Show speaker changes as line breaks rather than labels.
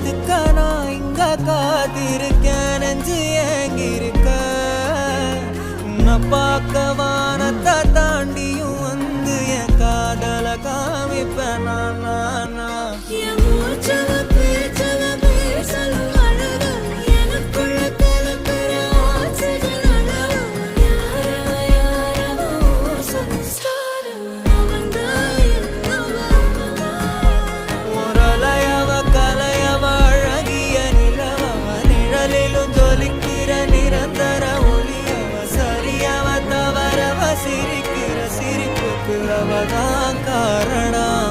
காத்துக்க நான் இங்க காத்திருக்கேன் நெஞ்சு ஏங்கிருக்க உன்னை பார்க்க வானத்தை தாண்டியும் வந்து என் காதல காமிப்பேன் நான் சிரிக்கிற சிரிப்புக்கு அவதான் காரணம்.